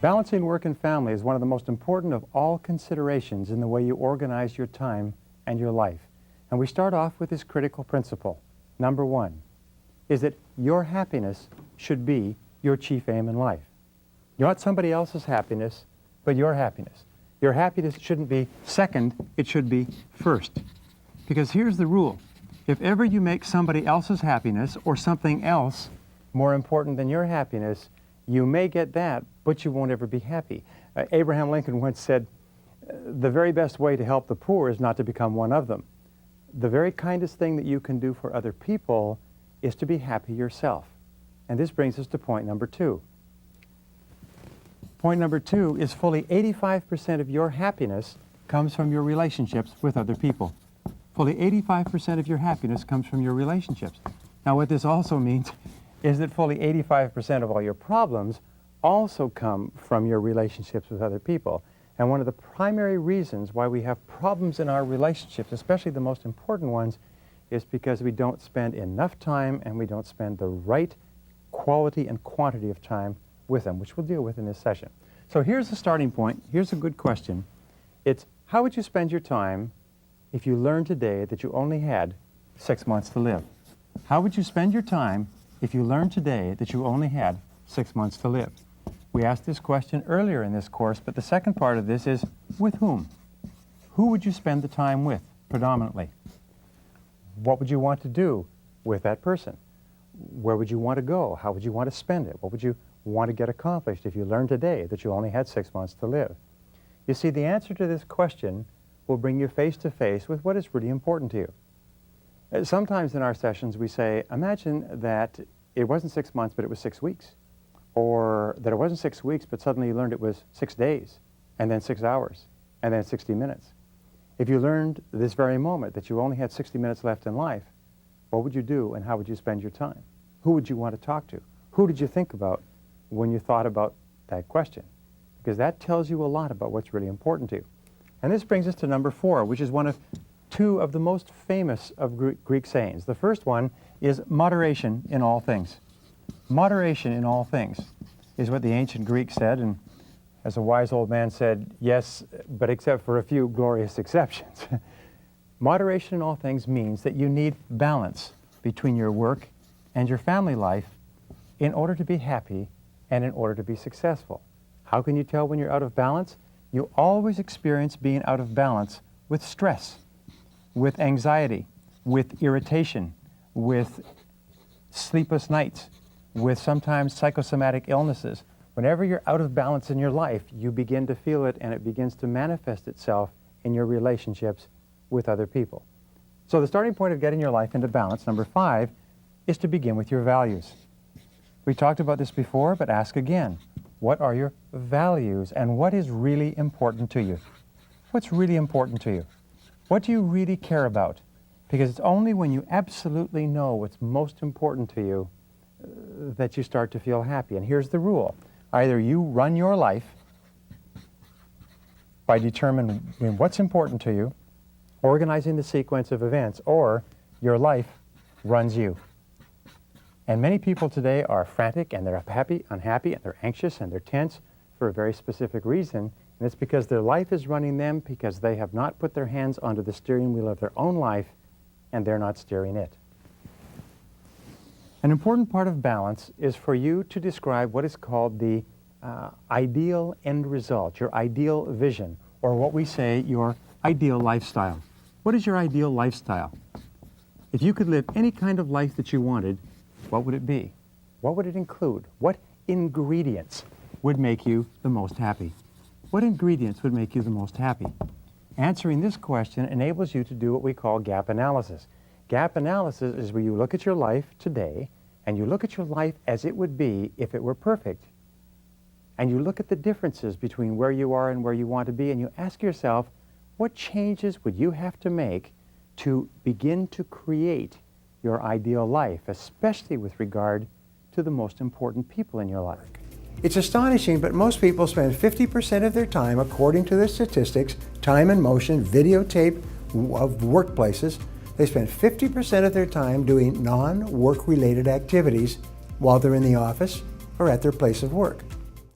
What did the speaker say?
Balancing work and family is one of the most important of all considerations in the way you organize your time and your life. And we start off with this critical principle. Number one is that your happiness should be your chief aim in life. Not somebody else's happiness, but your happiness. Your happiness shouldn't be second, it should be first. Because here's the rule. If ever you make somebody else's happiness or something else more important than your happiness, you may get that, but you won't ever be happy. Abraham Lincoln once said, the very best way to help the poor is not to become one of them. The very kindest thing that you can do for other people is to be happy yourself. And this brings us to point number two. Point number two is fully 85% of your happiness comes from your relationships with other people. Fully 85% of your happiness comes from your relationships. Now what this also means is that fully 85% of all your problems also come from your relationships with other people. And one of the primary reasons why we have problems in our relationships, especially the most important ones, is because we don't spend enough time and we don't spend the right quality and quantity of time with them, which we'll deal with in this session. So here's the starting point. Here's a good question. It's, how would you spend your time if you learned today that you only had 6 months to live? How would you spend your time if you learned today that you only had 6 months to live? We asked this question earlier in this course, but the second part of this is, with whom? Who would you spend the time with, predominantly? What would you want to do with that person? Where would you want to go? How would you want to spend it? What would you want to get accomplished if you learned today that you only had 6 months to live? You see, the answer to this question will bring you face to face with what is really important to you. Sometimes in our sessions we say, imagine that it wasn't 6 months, but it was 6 weeks. Or that it wasn't 6 weeks, but suddenly you learned it was 6 days, and then 6 hours, and then 60 minutes. If you learned this very moment that you only had 60 minutes left in life, what would you do and how would you spend your time? Who would you want to talk to? Who did you think about when you thought about that question? Because that tells you a lot about what's really important to you. And this brings us to number 4, which is one of two of the most famous of Greek sayings. The first one is moderation in all things. Moderation in all things is what the ancient Greeks said, and as a wise old man said, yes, but except for a few glorious exceptions. Moderation in all things means that you need balance between your work and your family life in order to be happy and in order to be successful. How can you tell when you're out of balance? You always experience being out of balance with stress, with anxiety, with irritation, with sleepless nights, with sometimes psychosomatic illnesses. Whenever you're out of balance in your life, you begin to feel it and it begins to manifest itself in your relationships with other people. So the starting point of getting your life into balance, number 5, is to begin with your values. We talked about this before, but ask again. What are your values and what is really important to you? What's really important to you? What do you really care about? Because it's only when you absolutely know what's most important to you that you start to feel happy. And here's the rule. Either you run your life by determining what's important to you, organizing the sequence of events, or your life runs you. And many people today are frantic and they're unhappy, and they're anxious and they're tense for a very specific reason. And it's because their life is running them because they have not put their hands onto the steering wheel of their own life and they're not steering it. An important part of balance is for you to describe what is called the ideal end result, your ideal vision, or what we say, your ideal lifestyle. What is your ideal lifestyle? If you could live any kind of life that you wanted, what would it be? What would it include? What ingredients would make you the most happy? What ingredients would make you the most happy? Answering this question enables you to do what we call gap analysis. Gap analysis is where you look at your life today and you look at your life as it would be if it were perfect. And you look at the differences between where you are and where you want to be, and you ask yourself, what changes would you have to make to begin to create your ideal life, especially with regard to the most important people in your life? It's astonishing, but most people spend 50% of their time, according to the statistics, time and motion, videotape of workplaces. They spend 50% of their time doing non-work related activities while they're in the office or at their place of work.